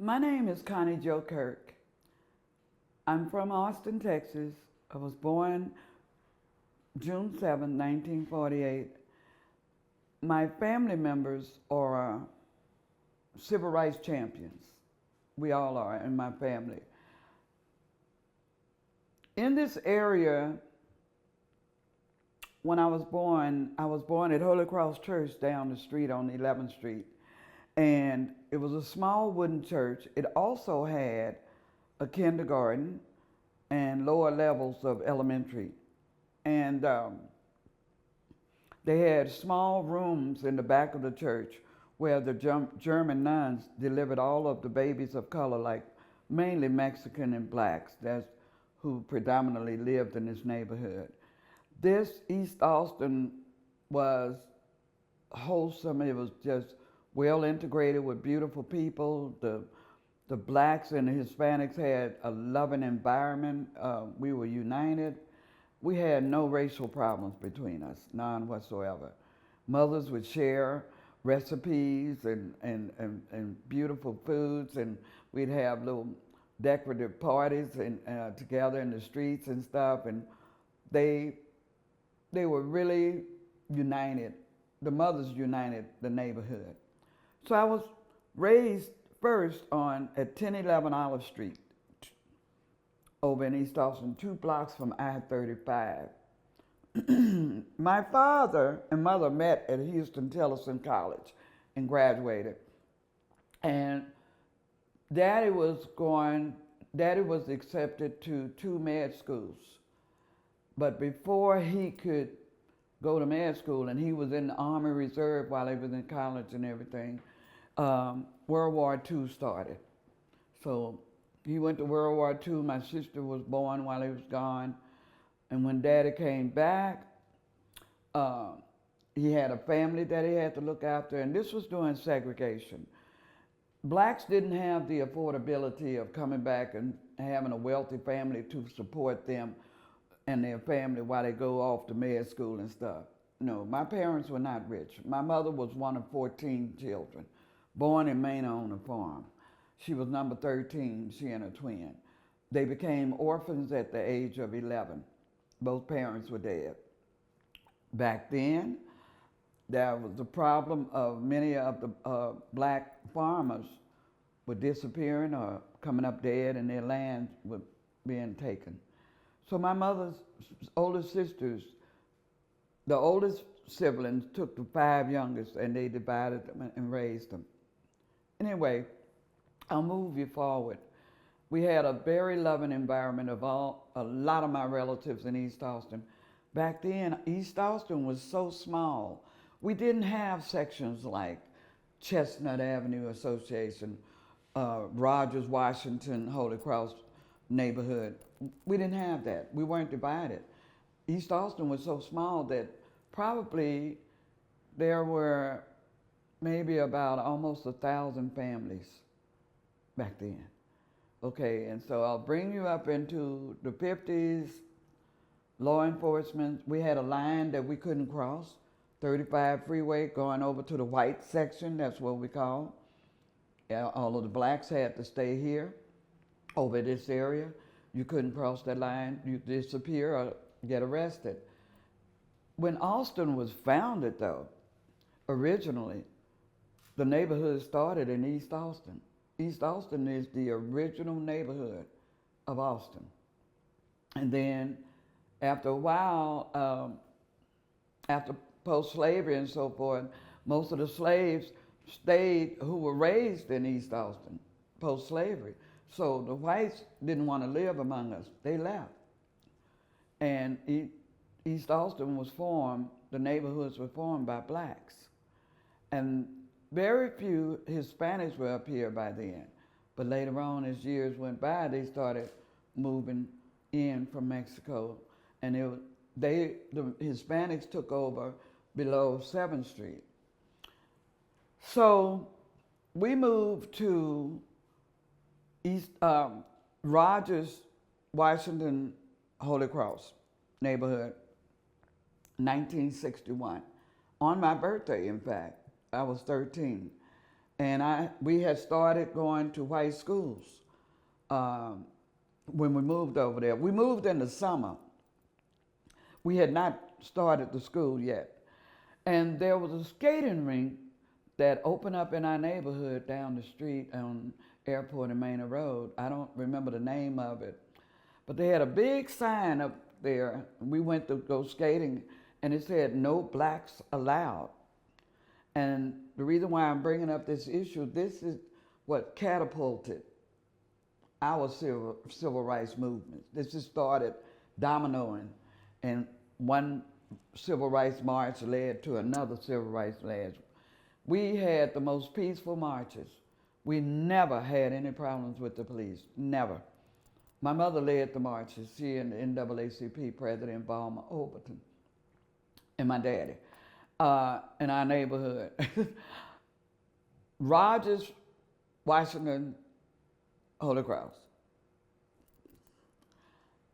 My name is Connie Kirk. I'm from Austin, Texas. I was born June 7, 1948. My family members are civil rights champions. We all are in my family. In this area, when I was born at Holy Cross Church down the street on 11th Street. And it was a small wooden church. It also had a kindergarten and lower levels of elementary. And they had small rooms in the back of the church where the German nuns delivered all of the babies of color, like mainly Mexican and blacks. That's who predominantly lived in this neighborhood. This East Austin was wholesome. It was just well integrated with beautiful people. The blacks and the Hispanics had a loving environment. We were united. We had no racial problems between us, none whatsoever. Mothers would share recipes and beautiful foods, and we'd have little decorative parties and together in the streets and stuff. And they were really united. The mothers united the neighborhood. So I was raised first at 1011 Olive Street over in East Austin, 2 blocks from I-35. My father and mother met at Houston Tillotson College and graduated. And Daddy was accepted to 2 med schools. But before he could go to med school, and he was in the Army Reserve while he was in college and everything, World War II started. So he went to World War II. My sister was born while he was gone. And when Daddy came back, he had a family that he had to look after, and this was during segregation. Blacks didn't have the affordability of coming back and having a wealthy family to support them and their family while they go off to med school and stuff. No, my parents were not rich. My mother was one of 14 children, born in Maine on a farm. She was number 13, she and her twin. They became orphans at the age of 11. Both parents were dead. Back then, there was the problem of many of the black farmers were disappearing or coming up dead, and their land was being taken. So my mother's older sisters, the oldest siblings took the 5 youngest, and they divided them and raised them. Anyway, I'll move you forward. We had a very loving environment of a lot of my relatives in East Austin. Back then, East Austin was so small. We didn't have sections like Chestnut Avenue Association, Rogers, Washington, Holy Cross neighborhood. We didn't have that. We weren't divided. East Austin was so small that probably there were maybe about almost 1,000 families back then. Okay, and so I'll bring you up into the 50s, law enforcement. We had a line that we couldn't cross, 35 freeway going over to the white section, that's what we call. Yeah, all of the blacks had to stay here, over this area. You couldn't cross that line, you disappear or get arrested. When Austin was founded though, originally, the neighborhood started in East Austin. East Austin is the original neighborhood of Austin. And then after a while, after post-slavery and so forth, most of the slaves stayed who were raised in East Austin, post-slavery. So the whites didn't want to live among us. They left. And East Austin was formed, the neighborhoods were formed by blacks. And very few Hispanics were up here by then. But later on, as years went by, they started moving in from Mexico. And the Hispanics took over below 7th Street. So we moved to Rogers, Washington, Holy Cross neighborhood, 1961. On my birthday, in fact, I was 13. And we had started going to white schools when we moved over there. We moved in the summer. We had not started the school yet. And there was a skating rink that opened up in our neighborhood down the street on Airport and Manor Road. I don't remember the name of it. But they had a big sign up there. We went to go skating, and it said, "No blacks allowed." And the reason why I'm bringing up this issue, this is what catapulted our civil rights movement. This just started dominoing, and one civil rights march led to another civil rights march. We had the most peaceful marches. We never had any problems with the police, never. My mother led the marches, she and the NAACP President Balmer Overton, and my daddy, in our neighborhood. Rogers, Washington, Holy Cross.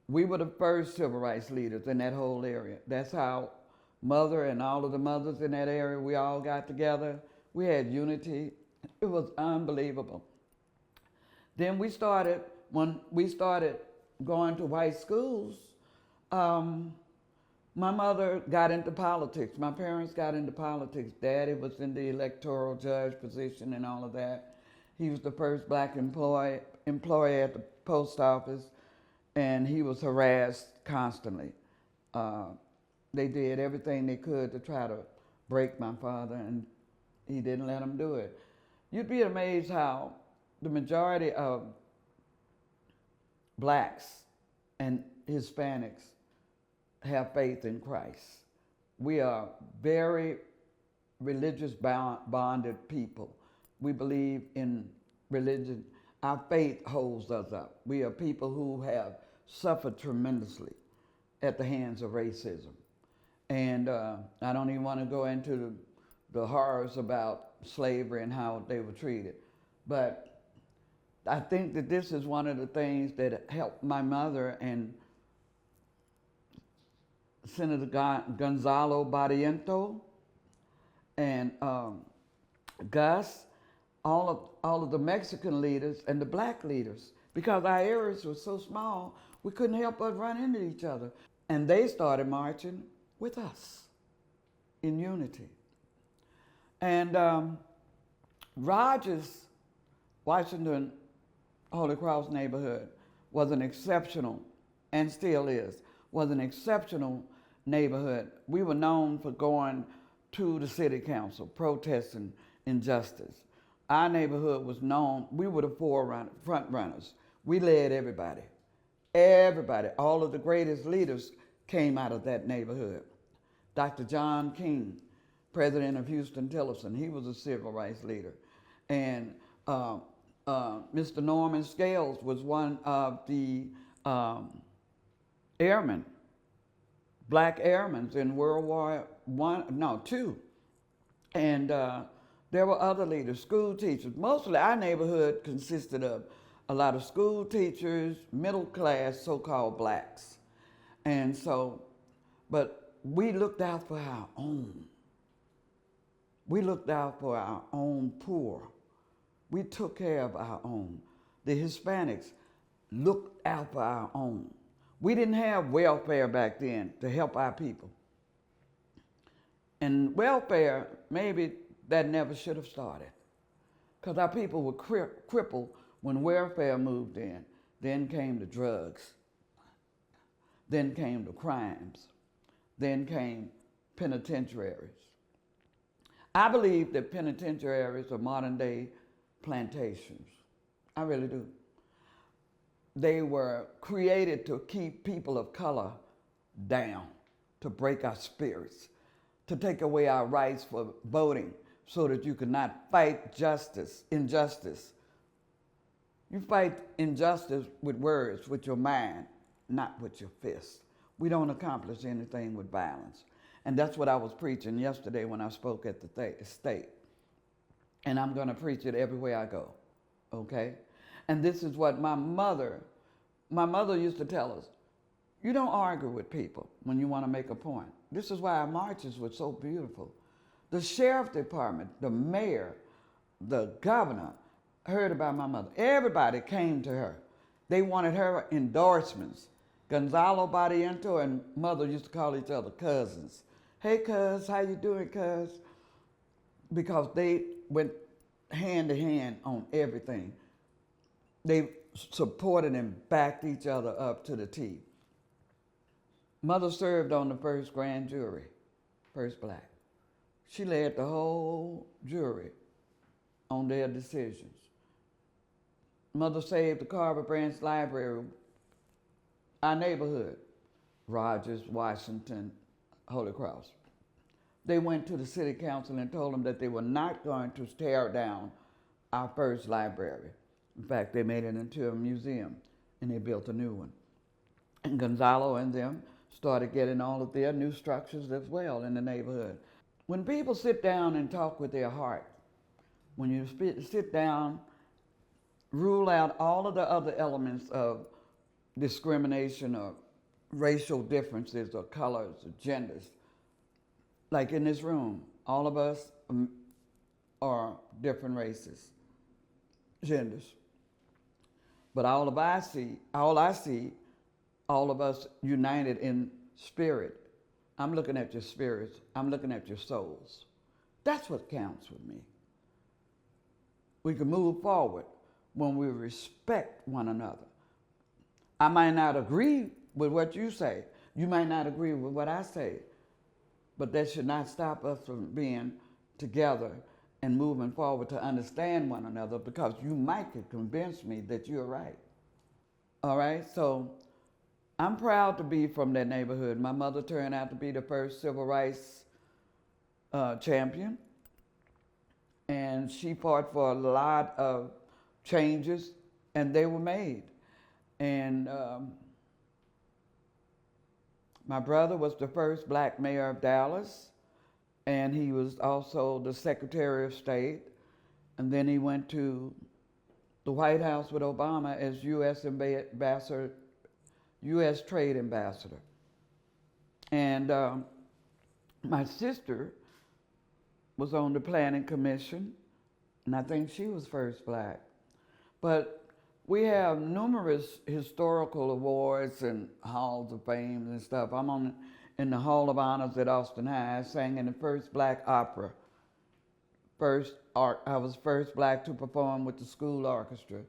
We were the first civil rights leaders in that whole area. That's how Mother and all of the mothers in that area, we all got together. We had unity. It was unbelievable. Then when we started going to white schools, my mother got into politics. My parents got into politics. Daddy was in the electoral judge position and all of that. He was the first black employee at the post office, and he was harassed constantly. They did everything they could to try to break my father, and he didn't let them do it. You'd be amazed how the majority of blacks and Hispanics have faith in Christ. We are very religious bonded people. We believe in religion. Our faith holds us up. We are people who have suffered tremendously at the hands of racism. And I don't even want to go into the horrors about slavery and how they were treated. But I think that this is one of the things that helped my mother and Senator Gonzalo Barrientos and Gus, all of the Mexican leaders and the black leaders, because our areas were so small, we couldn't help but run into each other. And they started marching with us in unity. And Rogers, Washington, Holy Cross neighborhood was an exceptional, and still is, was an exceptional neighborhood. We were known for going to the city council, protesting injustice. Our neighborhood was known, we were the front runners. We led everybody. Everybody, all of the greatest leaders came out of that neighborhood. Dr. John King, president of Houston-Tillotson, he was a civil rights leader. And Mr. Norman Scales was one of the airmen, black airmen in World War II. And there were other leaders, school teachers. Mostly our neighborhood consisted of a lot of school teachers, middle class, so-called blacks. And so, but we looked out for our own. We looked out for our own poor. We took care of our own. The Hispanics looked out for our own. We didn't have welfare back then to help our people. And welfare, maybe that never should have started, because our people were crippled when welfare moved in. Then came the drugs. Then came the crimes. Then came penitentiaries. I believe that penitentiaries are modern day plantations. I really do. They were created to keep people of color down, to break our spirits, to take away our rights for voting so that you could not fight injustice. You fight injustice with words, with your mind, not with your fists. We don't accomplish anything with violence. And that's what I was preaching yesterday when I spoke at the state. And I'm going to preach it everywhere I go, okay? And this is what my mother used to tell us. You don't argue with people when you want to make a point. This is why our marches were so beautiful. The sheriff department, the mayor, the governor heard about my mother. Everybody came to her. They wanted her endorsements. Gonzalo Barriento and mother used to call each other cousins. Hey, cuz, how you doing, cuz? Because they went hand to hand on everything. They supported and backed each other up to the T. Mother served on the first grand jury, first black. She led the whole jury on their decisions. Mother saved the Carver Branch Library, our neighborhood, Rogers, Washington, Holy Cross. They went to the city council and told them that they were not going to tear down our first library. In fact, they made it into a museum and they built a new one. And Gonzalo and them started getting all of their new structures as well in the neighborhood. When people sit down and talk with their heart, when you sit down, rule out all of the other elements of discrimination or racial differences or colors or genders, like in this room, all of us are different races, genders. But all I see, all of us united in spirit. I'm looking at your spirits. I'm looking at your souls. That's what counts with me. We can move forward when we respect one another. I might not agree with what you say. You might not agree with what I say. But that should not stop us from being together and moving forward to understand one another, because you might could convince me that you're right. All right? So I'm proud to be from that neighborhood. My mother turned out to be the first civil rights champion. And she fought for a lot of changes, and they were made. And my brother was the first black mayor of Dallas, and he was also the Secretary of State. And then he went to the White House with Obama as U.S. ambassador, U.S. trade ambassador. And my sister was on the Planning Commission, and I think she was first black. But we have numerous historical awards and halls of fame and stuff. I'm in the Hall of Honors at Austin High. I sang in the first black opera. I was first black to perform with the school orchestra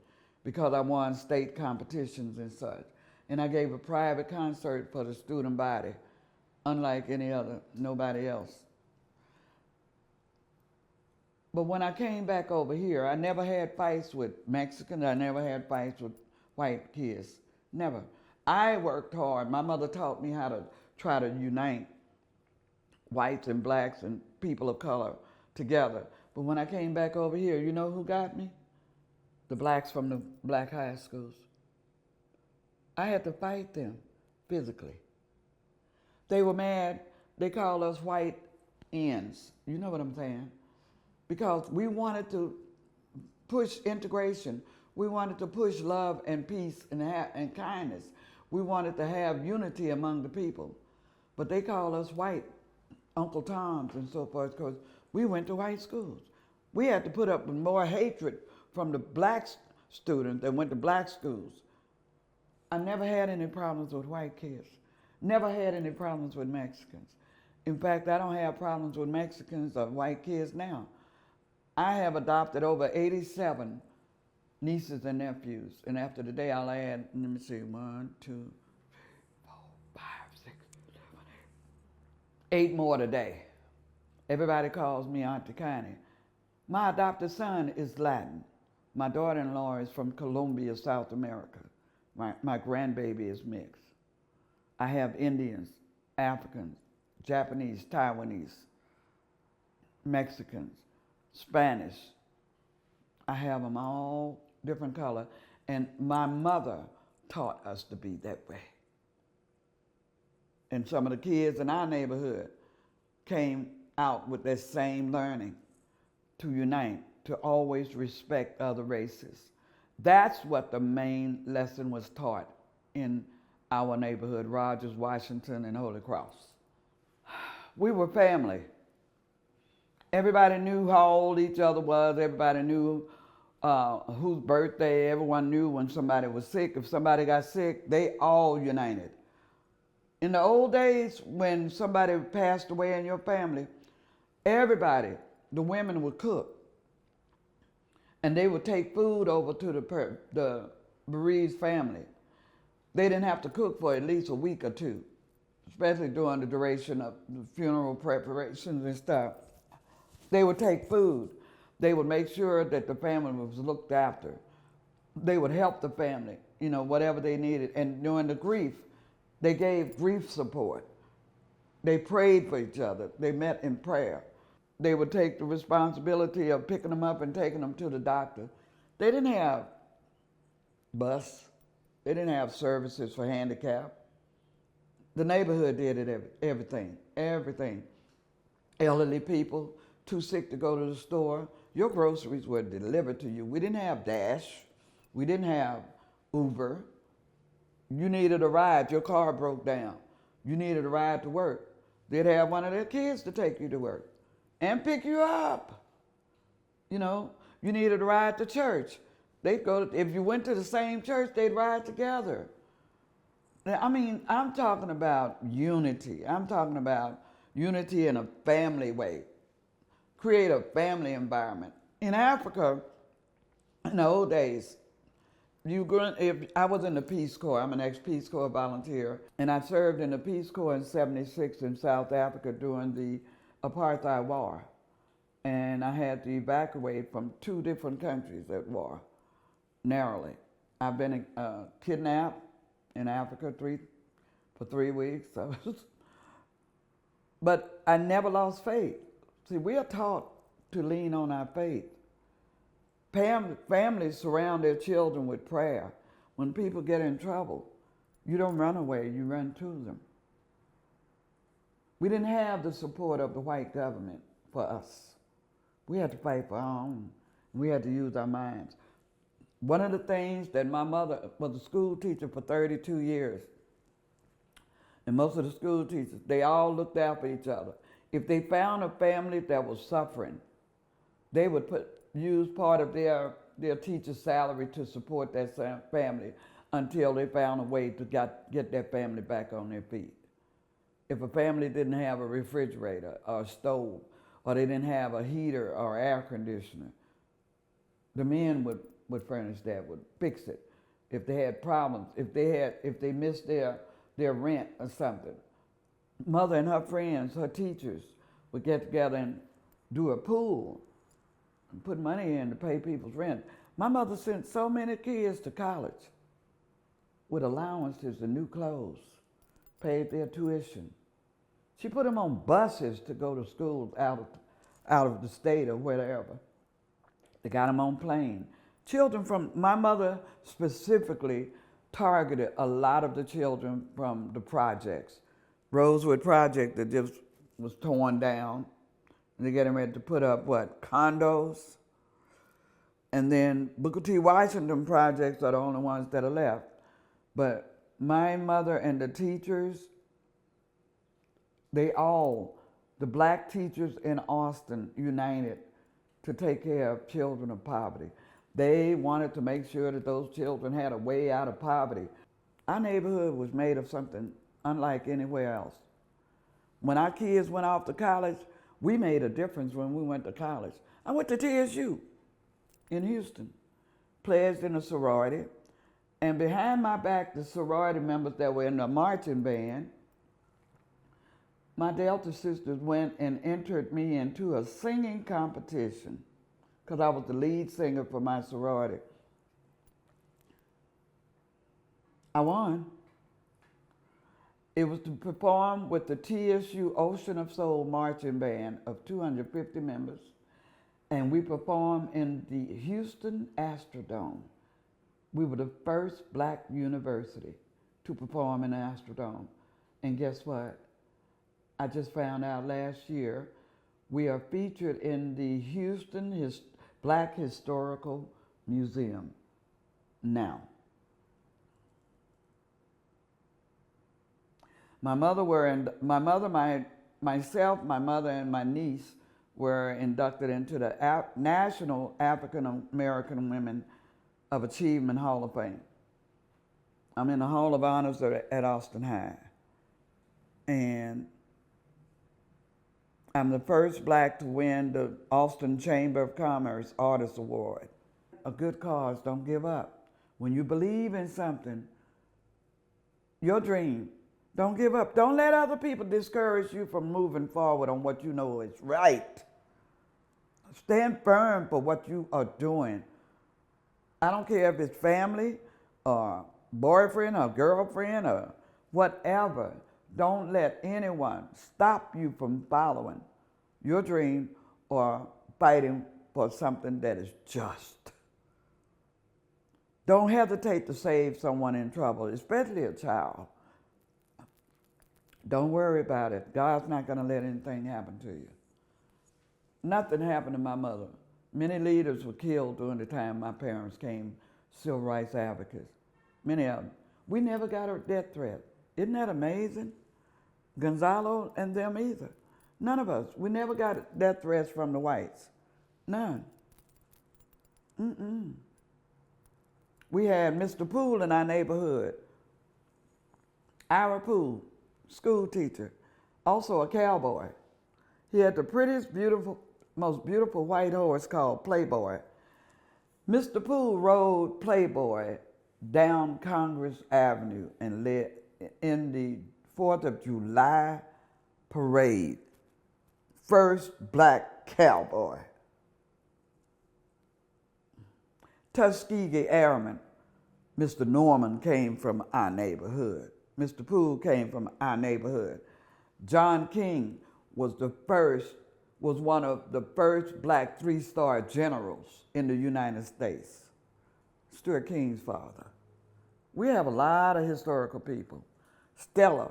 because I won state competitions and such. And I gave a private concert for the student body, unlike nobody else. But when I came back over here, I never had fights with Mexicans. I never had fights with white kids. Never. I worked hard. My mother taught me how to try to unite whites and blacks and people of color together. But when I came back over here, you know who got me? The blacks from the black high schools. I had to fight them physically. They were mad. They called us white ends. You know what I'm saying? Because we wanted to push integration. We wanted to push love and peace and kindness. We wanted to have unity among the people. But they called us white Uncle Toms and so forth because we went to white schools. We had to put up with more hatred from the black students that went to black schools. I never had any problems with white kids. Never had any problems with Mexicans. In fact, I don't have problems with Mexicans or white kids now. I have adopted over 87 nieces and nephews. And after the day, I'll add, let me see, 1, 2, 3, 4, 5, 6, 7, 8 more today. Everybody calls me Auntie Connie. My adopted son is Latin. My daughter-in-law is from Colombia, South America. My grandbaby is mixed. I have Indians, Africans, Japanese, Taiwanese, Mexicans, Spanish. I have them all different color. And my mother taught us to be that way. And some of the kids in our neighborhood came out with that same learning to unite, to always respect other races. That's what the main lesson was taught in our neighborhood, Rogers, Washington, and Holy Cross. We were family. Everybody knew how old each other was. Everybody knew whose birthday. Everyone knew when somebody was sick. If somebody got sick, they all united. In the old days, when somebody passed away in your family, everybody, the women would cook, and they would take food over to the bereaved family. They didn't have to cook for at least a week or two, especially during the duration of the funeral preparations and stuff. They would take food. They would make sure that the family was looked after. They would help the family, whatever they needed. And during the grief, they gave grief support. They prayed for each other. They met in prayer. They would take the responsibility of picking them up and taking them to the doctor. They didn't have bus. They didn't have services for handicap. The neighborhood did it, everything. Elderly people, too sick to go to the store, your groceries were delivered to you. We didn't have Dash. We didn't have Uber. You needed a ride. Your car broke down. You needed a ride to work. They'd have one of their kids to take you to work and pick you up. You needed a ride to church. They'd go, if you went to the same church, they'd ride together. I mean, I'm talking about unity. I'm talking about unity in a family way. Create a family environment. In Africa, in the old days, I was in the Peace Corps. I'm an ex-Peace Corps volunteer, and I served in the Peace Corps in '76 in South Africa during the apartheid war. And I had to evacuate from 2 different countries at war, narrowly. I've been kidnapped in Africa for 3 weeks. But I never lost faith. See, we are taught to lean on our faith. Families surround their children with prayer. When people get in trouble, you don't run away, you run to them. We didn't have the support of the white government for us. We had to fight for our own. We had to use our minds. One of the things that my mother was a school teacher for 32 years, and most of the school teachers, they all looked out for each other. If they found a family that was suffering, they would use part of their teacher's salary to support that family until they found a way to get that family back on their feet. If a family didn't have a refrigerator or a stove, or they didn't have a heater or air conditioner, the men would furnish that, would fix it. If they had problems, if they missed their rent or something, mother and her friends, her teachers, would get together and do a pool and put money in to pay people's rent. My mother sent so many kids to college with allowances and new clothes, paid their tuition. She put them on buses to go to schools out of the state or wherever. They got them on planes. My mother specifically targeted a lot of the children from the projects. Rosewood Project that just was torn down. And they're getting ready to put up, condos? And then Booker T. Washington projects are the only ones that are left. But my mother and the teachers, the black teachers in Austin united to take care of children of poverty. They wanted to make sure that those children had a way out of poverty. Our neighborhood was made of something unlike anywhere else. When our kids went off to college, we made a difference when we went to college. I went to TSU in Houston, pledged in a sorority, and behind my back, the sorority members that were in the marching band, my Delta sisters went and entered me into a singing competition because I was the lead singer for my sorority. I won. It was to perform with the TSU Ocean of Soul marching band of 250 members, and we performed in the Houston Astrodome. We were the first black university to perform in the Astrodome. And guess what? I just found out last year, we are featured in the Houston Black Historical Museum now. Myself, my mother, and my niece were inducted into the National African American Women of Achievement Hall of Fame. I'm in the Hall of Honors at Austin High. And I'm the first black to win the Austin Chamber of Commerce Artist Award. A good cause, don't give up. When you believe in something, your dream, don't give up. Don't let other people discourage you from moving forward on what you know is right. Stand firm for what you are doing. I don't care if it's family or boyfriend or girlfriend or whatever. Don't let anyone stop you from following your dream or fighting for something that is just. Don't hesitate to save someone in trouble, especially a child. Don't worry about it. God's not going to let anything happen to you. Nothing happened to my mother. Many leaders were killed during the time my parents came civil rights advocates. Many of them. We never got a death threat. Isn't that amazing? Gonzalo and them either. None of us. We never got death threats from the whites. None. We had Mr. Poole in our neighborhood. Ira Poole, school teacher, also a cowboy. He had the prettiest, most beautiful white horse called Playboy. Mr. Poole rode Playboy down Congress Avenue and led in the 4th of July parade. First black cowboy. Tuskegee Airman, Mr. Norman came from our neighborhood. Mr. Poole came from our neighborhood. John King was one of the first black 3-star generals in the United States. Stuart King's father. We have a lot of historical people. Stella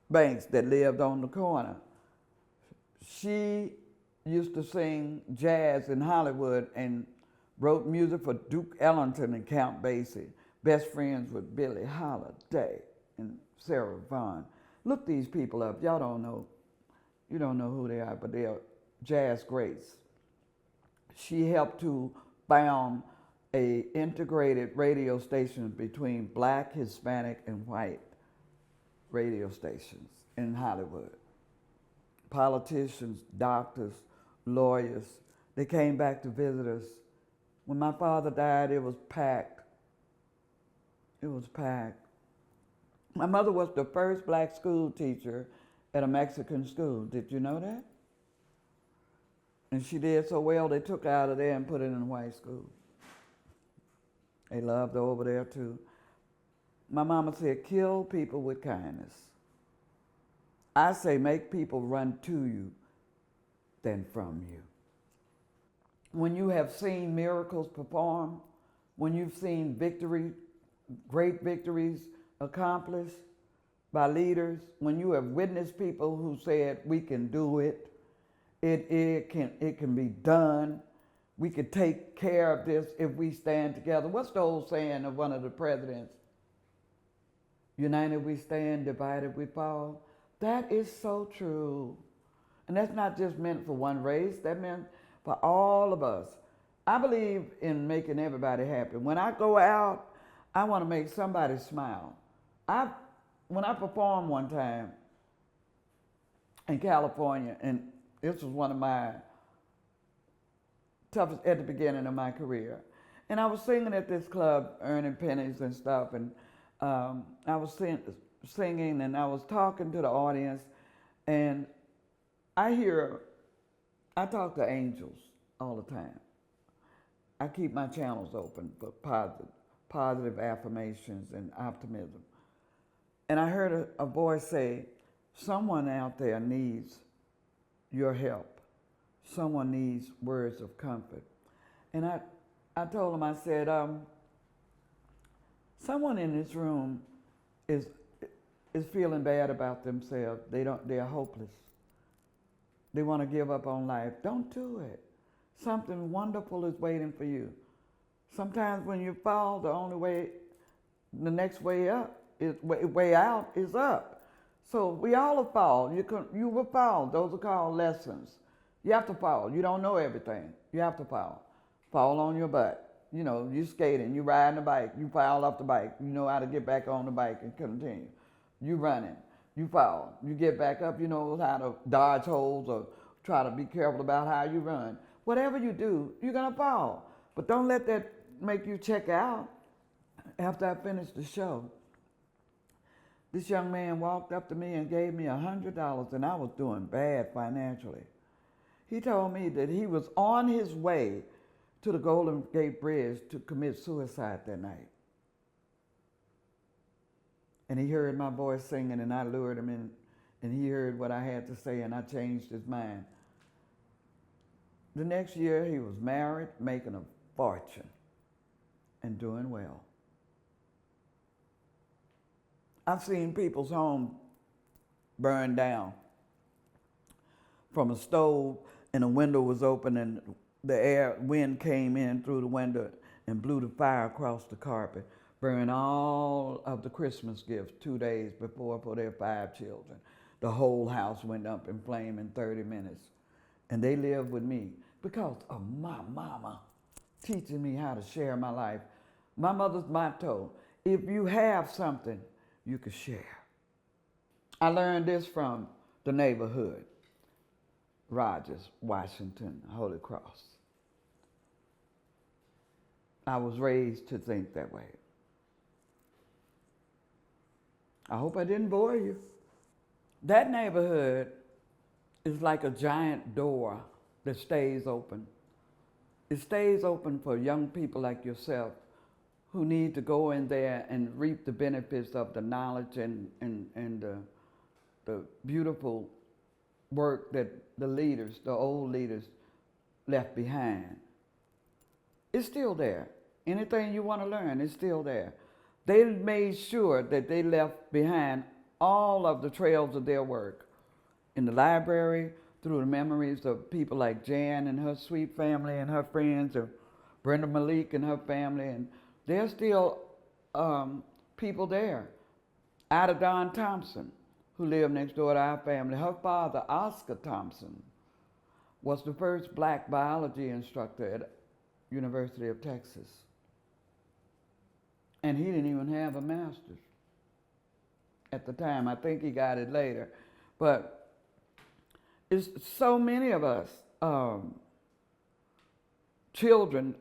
Banks that lived on the corner. She used to sing jazz in Hollywood and wrote music for Duke Ellington and Count Basie. Best friends with Billie Holiday and Sarah Vaughan. Look these people up. Y'all don't know. You don't know who they are, but they are jazz greats. She helped to found a integrated radio station between black, Hispanic, and white radio stations in Hollywood. Politicians, doctors, lawyers, they came back to visit us. When my father died, it was packed. It was packed. My mother was the first black school teacher at a Mexican school. Did you know that? And she did so well, they took her out of there and put her in a white school. They loved her over there too. My mama said, kill people with kindness. I say, make people run to you than from you. When you have seen miracles performed, when you've seen great victories accomplished by leaders, when you have witnessed people who said, we can do it, it can be done, we could take care of this if we stand together. What's the old saying of one of the presidents? United we stand, divided we fall. That is so true. And that's not just meant for one race, that meant for all of us. I believe in making everybody happy. When I go out, I want to make somebody smile. When I performed one time in California, and this was one of my toughest at the beginning of my career, and I was singing at this club, earning pennies and stuff, and I was singing and I was talking to the audience, and I talk to angels all the time. I keep my channels open for positive affirmations and optimism. And I heard a voice say, someone out there needs your help. Someone needs words of comfort. And I told him, I said, someone in this room is feeling bad about themselves. They're hopeless. They want to give up on life. Don't do it. Something wonderful is waiting for you. Sometimes when you fall, the next way out is up. So we all fall. You will fall. Those are called lessons. You have to fall. You don't know everything. You have to fall. Fall on your butt. You know, you skating, you riding a bike, you fall off the bike. You know how to get back on the bike and continue. You running, you fall. You get back up, you know how to dodge holes or try to be careful about how you run. Whatever you do, you're going to fall. But don't let that make you check out. After I finished the show, this young man walked up to me and gave me $100, and I was doing bad financially. He told me that he was on his way to the Golden Gate Bridge to commit suicide that night. And he heard my voice singing, and I lured him in, and he heard what I had to say, and I changed his mind. The next year, he was married, making a fortune, and doing well. I've seen people's homes burn down from a stove, and a window was open, and the wind came in through the window and blew the fire across the carpet, burned all of the Christmas gifts 2 days before for their 5 children. The whole house went up in flame in 30 minutes. And they lived with me because of my mama teaching me how to share my life. My mother's motto, if you have something, you can share. I learned this from the neighborhood, Rogers, Washington, Holy Cross. I was raised to think that way. I hope I didn't bore you. That neighborhood is like a giant door that stays open. It stays open for young people like yourself who need to go in there and reap the benefits of the knowledge and the beautiful work that the leaders, the old leaders, left behind. It's still there. Anything you want to learn is still there. They made sure that they left behind all of the trails of their work in the library, through the memories of people like Jan and her sweet family and her friends, or Brenda Malik and her family, and there's still people there. Ida Dawn Thompson, who lived next door to our family, her father, Oscar Thompson, was the first black biology instructor at University of Texas. And he didn't even have a master's at the time. I think he got it later. But it's so many of us, children,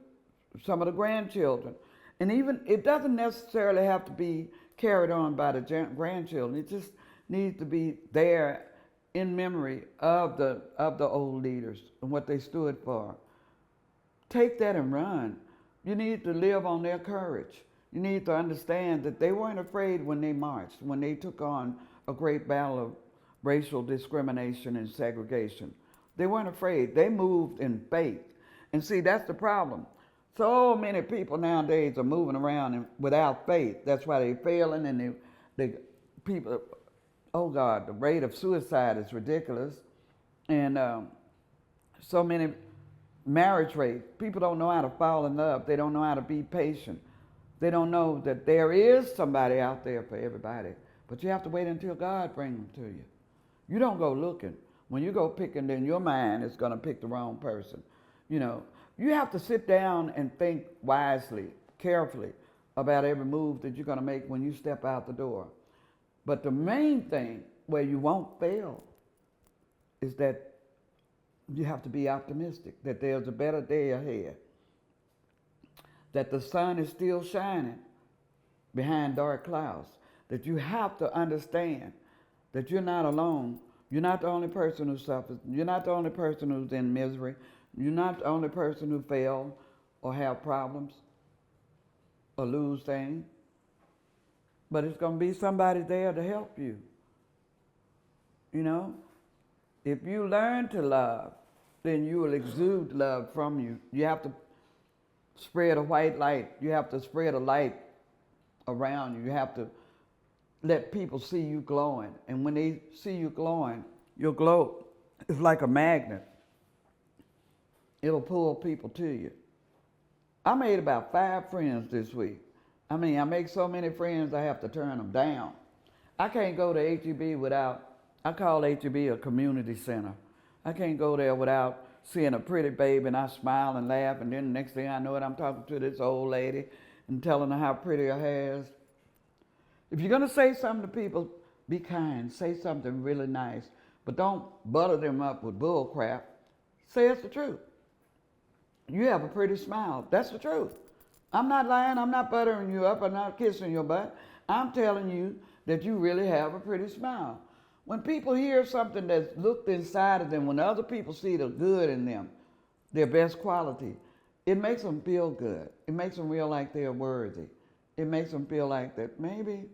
some of the grandchildren, and even it doesn't necessarily have to be carried on by the grandchildren. It just needs to be there in memory of the old leaders and what they stood for. Take that and run. You need to live on their courage. You need to understand that they weren't afraid when they marched, when they took on a great battle of racial discrimination and segregation. They weren't afraid. They moved in faith. And see, that's the problem. So many people nowadays are moving around without faith. That's why they're failing, and they people, oh God, the rate of suicide is ridiculous. And so many marriage rates. People don't know how to fall in love. They don't know how to be patient. They don't know that there is somebody out there for everybody. But you have to wait until God brings them to you. You don't go looking. When you go picking, then your mind is going to pick the wrong person. You know, you have to sit down and think wisely, carefully about every move that you're going to make when you step out the door. But the main thing where you won't fail is that you have to be optimistic, that there's a better day ahead, that the sun is still shining behind dark clouds, that you have to understand that you're not alone. You're not the only person who suffers. You're not the only person who's in misery. You're not the only person who failed or have problems or lose things. But it's going to be somebody there to help you. You know, if you learn to love, then you will exude love from you. You have to spread a white light. You have to spread a light around you. You have to let people see you glowing. And when they see you glowing, your glow is like a magnet. It'll pull people to you. I made about 5 friends this week. I mean, I make so many friends I have to turn them down. I can't go to HEB without, I call HEB a community center. I can't go there without seeing a pretty baby and I smile and laugh, and then the next thing I know it, I'm talking to this old lady and telling her how pretty her hair is. If you're going to say something to people, be kind. Say something really nice. But don't butter them up with bull crap. Say it's the truth. You have a pretty smile. That's the truth. I'm not lying. I'm not buttering you up. I'm not kissing your butt. I'm telling you that you really have a pretty smile. When people hear something that's looked inside of them, when other people see the good in them, their best quality, it makes them feel good. It makes them feel like they're worthy. It makes them feel like that maybe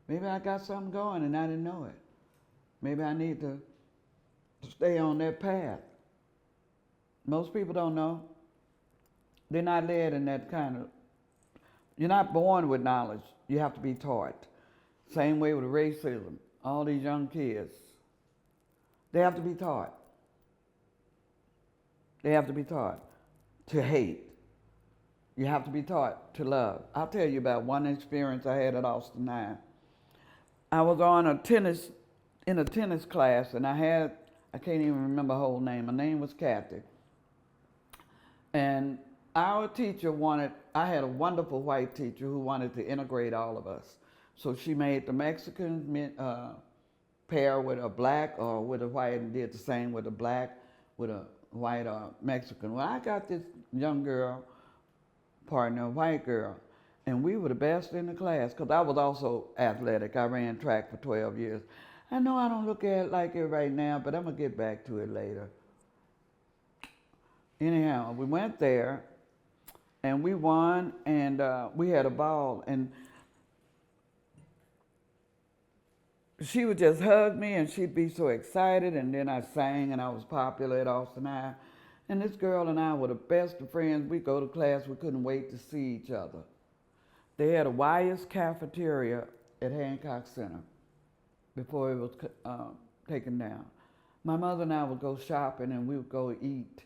I got something going and I didn't know it. Maybe I need to stay on that path. Most people don't know. They're not led in that kind of, you're not born with knowledge. You have to be taught. Same way with racism. All these young kids, they have to be taught. They have to be taught to hate. You have to be taught to love. I'll tell you about one experience I had at Austin High. I was in a tennis class, and I can't even remember her whole name. Her name was Kathy. And our teacher I had a wonderful white teacher who wanted to integrate all of us. So she made the Mexican pair with a black or with a white, and did the same with a black, with a white or Mexican. Well, I got this young girl partner, a white girl, and we were the best in the class because I was also athletic. I ran track for 12 years. I know I don't look at it like it right now, but I'm going to get back to it later. Anyhow, we went there, and we won, and we had a ball, and she would just hug me, and she'd be so excited, and then I sang, and I was popular at Austin High. And this girl and I were the best of friends. We'd go to class, we couldn't wait to see each other. They had a Wyeth's cafeteria at Hancock Center before it was taken down. My mother and I would go shopping, and we would go eat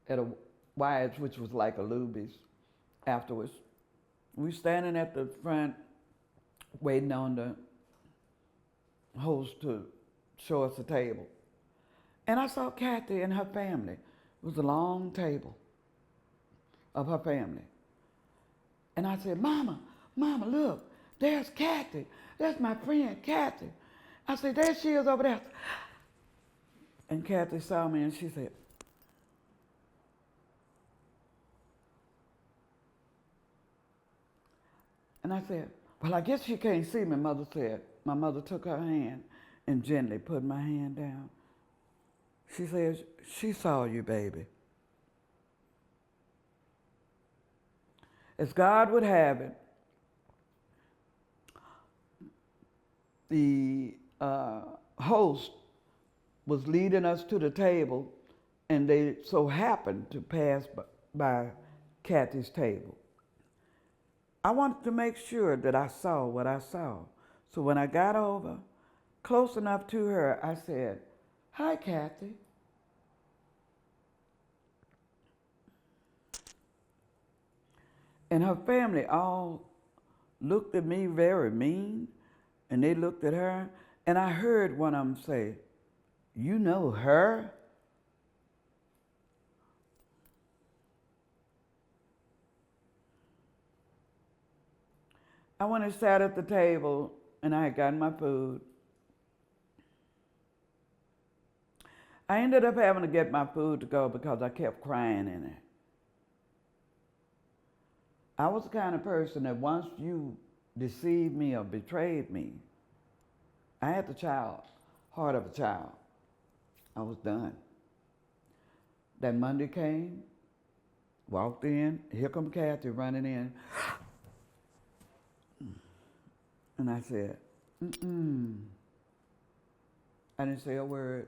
at a Wyeth's, which was like a Luby's, afterwards. We standing at the front waiting on the host to show us a table. And I saw Kathy and her family. It was a long table of her family. And I said, Mama, look, there's Kathy. That's my friend, Kathy. I said, there she is over there. And Kathy saw me and she said, and I said, well, I guess she can't see me, Mother said. My mother took her hand and gently put my hand down. She said, she saw you, baby. As God would have it, the host was leading us to the table, and they so happened to pass by Kathy's table. I wanted to make sure that I saw what I saw. So when I got over close enough to her, I said, hi, Kathy. And her family all looked at me very mean, and they looked at her, and I heard one of them say, you know her? I went and sat at the table, and I had gotten my food. I ended up having to get my food to go because I kept crying in it. I was the kind of person that once you deceived me or betrayed me, I had the heart of a child. I was done. That Monday came, walked in, here come Kathy running in. And I said, I didn't say a word.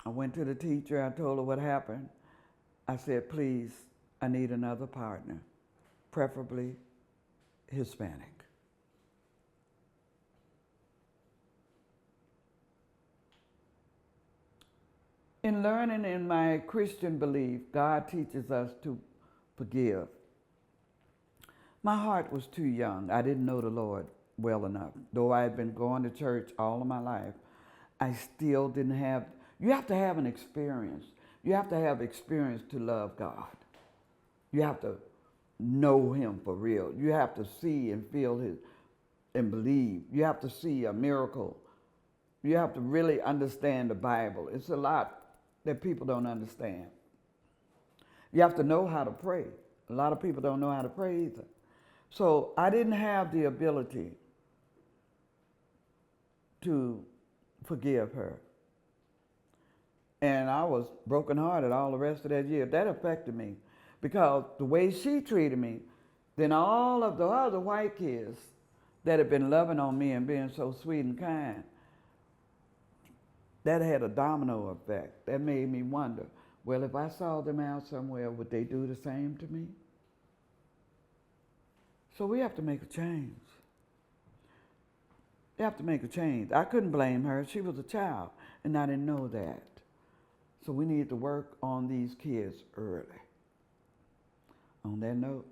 I went to the teacher, I told her what happened. I said, please, I need another partner, preferably Hispanic. In learning in my Christian belief, God teaches us to forgive. My heart was too young. I didn't know the Lord well enough. Though I had been going to church all of my life, I still didn't have, you have to have an experience. You have to have experience to love God. You have to know him for real. You have to see and feel his and believe. You have to see a miracle. You have to really understand the Bible. It's a lot that people don't understand. You have to know how to pray. A lot of people don't know how to pray either. So I didn't have the ability to forgive her. And I was brokenhearted all the rest of that year. That affected me because the way she treated me, then all of the other white kids that had been loving on me and being so sweet and kind, that had a domino effect. That made me wonder, well, if I saw them out somewhere, would they do the same to me? So we have to make a change. You have to make a change. I couldn't blame her. She was a child, and I didn't know that. So we need to work on these kids early. On that note,